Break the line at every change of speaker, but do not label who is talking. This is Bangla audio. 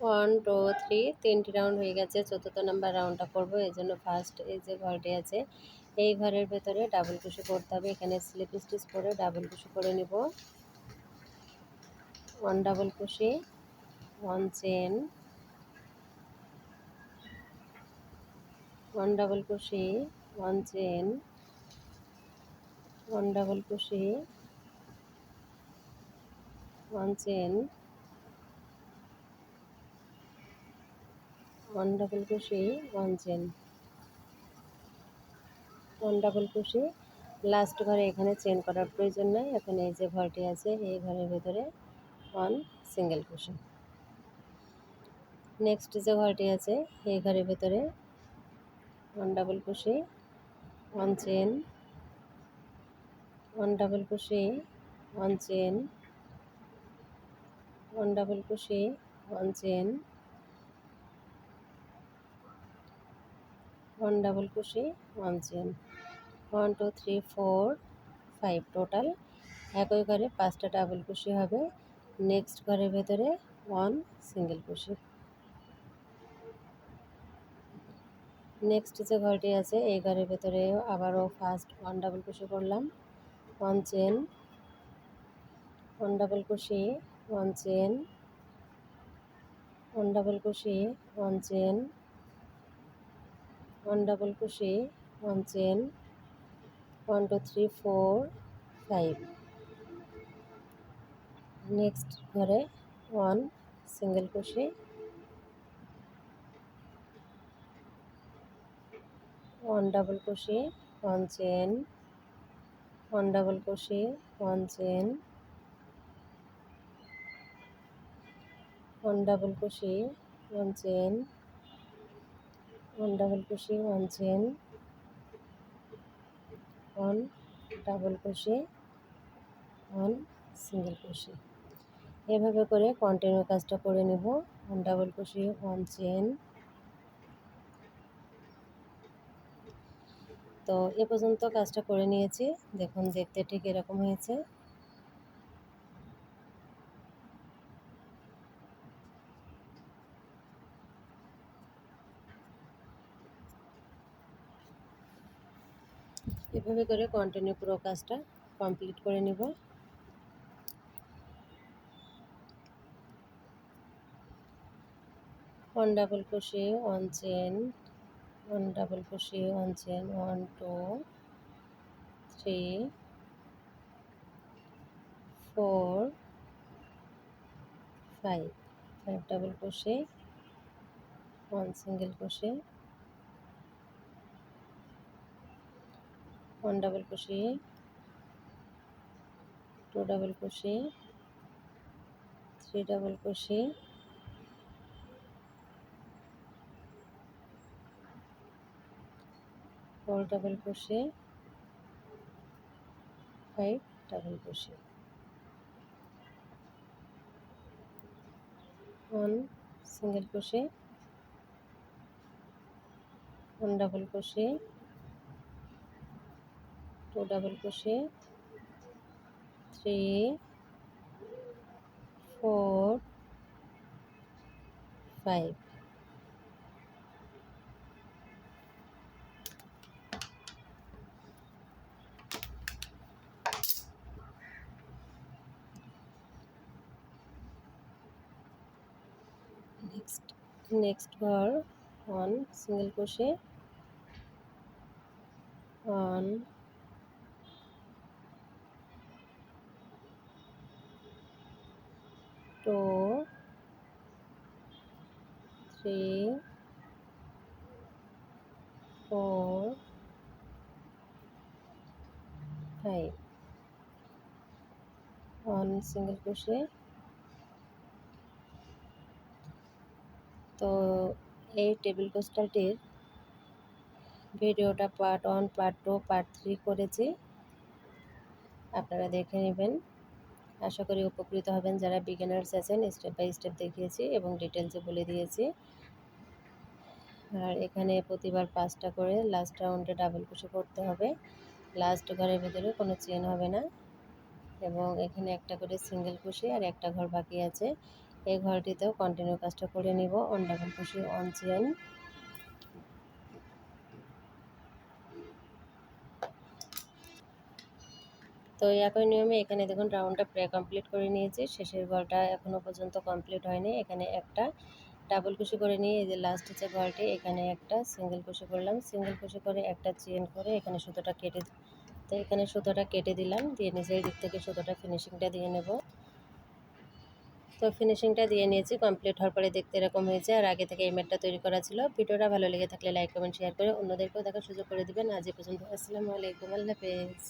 1 2 3 3টি রাউন্ড হয়ে গেছে। চতুর্থ নাম্বার রাউন্ডটা করব। এর জন্য ফার্স্ট এই যে ঘরটি আছে এই ঘরের ভেতরে ডাবল ক্রোশে করতে হবে। এখানে স্লিপ স্টিচ করে ডাবল ক্রোশে করে নিব। 1 double crochet, 1 chain, 1 double crochet, 1 chain, 1 double crochet, 1 chain, 1 double crochet, 1 chain, 1 double crochet. Last ঘরে এখানে চেন করার প্রয়োজন নাই। এখন এই যে ঘরটি আছে এই ঘরের ভেতরে 1 সিঙ্গেল ক্রোশে। নেক্সট যে ঘরটি আছে এই ঘরের ভেতরে 1 double crochet, 1 chain, 1 double crochet, 1 chain, 1 double crochet, 1 chain, 1 double crochet, 1 chain, 1 2 3 4 5 total একই ঘরে 5টা ডাবল ক্রোশে হবে। নেক্সট ঘরের ভেতরে 1 সিঙ্গেল ক্রোশে। নেক্সট যে ঘরটি আছে এই ঘরের ভেতরে আবারও ফার্স্ট 1 ডাবল ক্রোশে করলাম, 1 chain, 1 double crochet, 1 chain, 1 double crochet, 1 chain, 1 double crochet, 1 chain, 1 2 3 4 5। Next ঘরে 1 single crochet, 1 double crochet, 1 chain, 1 double crochet, 1 chain, 1 double crochet, 1 chain, 1 double crochet, 1 chain, 1 double crochet, 1 single crochet. এভাবে করে কন্টিনিউ কাজটা করে নেব। 1 ডাবল ক্রোশে, 1 চেন। তো এ পর্যন্ত কাজটা করে নিয়েছি। দেখুন দেখতে ঠিক এরকম হয়েছে। এভাবে করে কন্টিনিউ পুরো কাজটা কমপ্লিট করে নিব। 1 double crochet, 1 chain, 1 double crochet, 1 chain, 1 2 3 4 5 5 double crochet, 1 single crochet, 1 double crochet, 2 double crochet, 3 double crochet, 4 double crochet, 5 double crochet, 1 single crochet, 1 double crochet, 2 double crochet, 3 4 5। Next ঘর 1 সিঙ্গেল ক্রোশে, 1 2 3 4 5 1 সিঙ্গেল ক্রোশে। তো এই টেবিল কোস্টালটির ভিডিওটা পার্ট 1 পার্ট 2 পার্ট 3 করেছি, আপনারা দেখে নেবেন। আশা করি উপকৃত হবেন। যারা বিগিনার্স আছেন স্টেপ বাই স্টেপ দেখিয়েছি এবং ডিটেলসে বলে দিয়েছি। আর এখানে প্রতিবার 5টা করে লাস্ট রাউন্ডে ডাবল ক্রোশে করতে হবে। লাস্ট ঘরের ভিতরে কোনো চেন হবে না এবং এখানে একটা করে সিঙ্গেল ক্রোশে আর একটা ঘর বাকি আছে। এই ঘরটিতেও কন্টিনিউ কাজটা করে নিব। On double crochet, on chain, তো একই নিয়মে এখানে দেখুন রাউন্ডটা প্রায় কমপ্লিট করে নিয়েছি। শেষের ঘরটা এখনও পর্যন্ত কমপ্লিট হয়নি। এখানে একটা ডাবল কুশি করে নিয়ে এই যে লাস্ট যে ঘরটি, এখানে একটা সিঙ্গেল কুশি করলাম। সিঙ্গেল কুশি করে একটা চেন করে এখানে সুতোটা কেটে, তো এখানে সুতোটা কেটে দিলাম, দিয়ে নিচের দিক থেকে সুতোটা ফিনিশিংটা দিয়ে নেব। তো ফিনিশিংটা দিয়ে নিয়েছি। কমপ্লিট হওয়ার পরে দেখতে এরকম হয়েছে। আর আগে থেকে এই ম্যাটটা তৈরি করা ছিল। ভিডিওটা ভালো লেগে থাকলে লাইক কমেন্ট শেয়ার করে অন্যদেরকেও দেখার সুযোগ করে দিবেন। আজ এ পর্যন্ত। আসসালামু আলাইকুম, আল্লাহ হাফেজ।